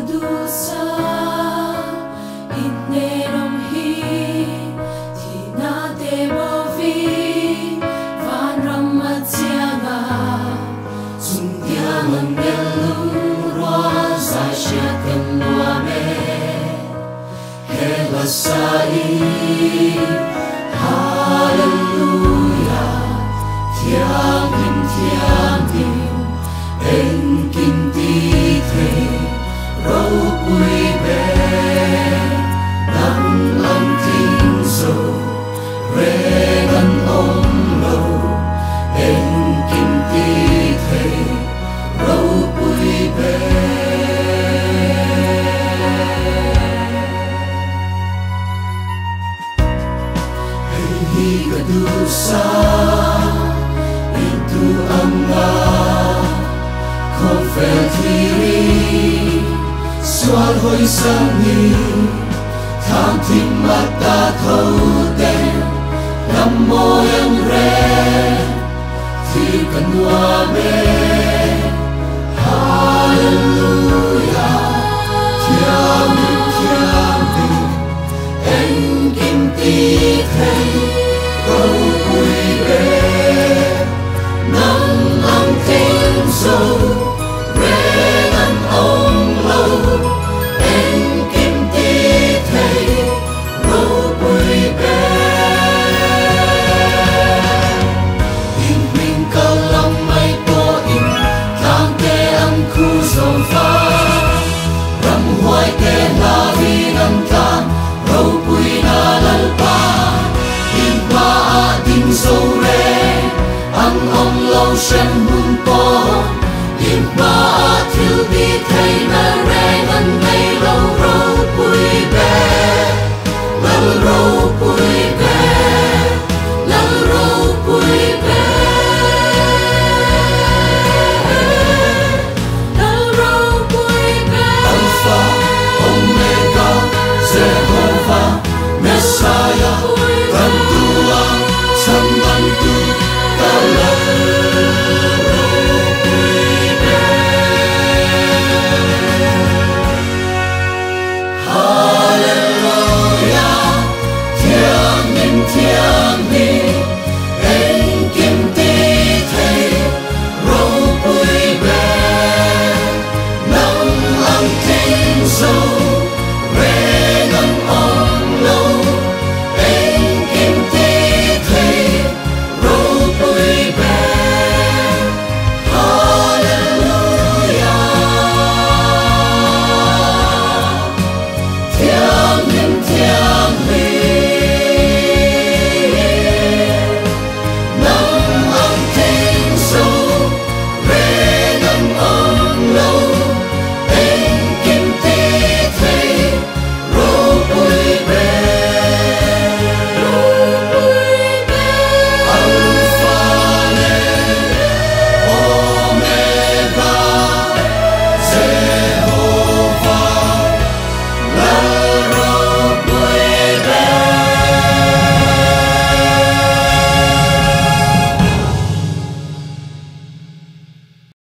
kadusa innerom hi tina demovi van ramatianga sungdiamang nelurwa sa syakam nuame helasai hallelujah thiam him en kinh ti thề râu quy bè nắng âm kinh sầu rê ngân ôm lâu en kinh ti thề râu quy bè hey hi kadusa itu anga Confettiri Soal hoi sangi Tham thinh mata thâu tên Nam moyang re Thi cần hoa mê Hallelujah Thiam hình En kim ti thầy Râu quy bê Nam âm thiên sâu Sân hương po im ba thiếu đi thầy na re ngân ngày lâu râu bụi bé lâu râu bụi bé lâu râu bụi bé lâu râu bụi bé Alpha Omega Jehovah Messiah Bantua Sambantu Kalau so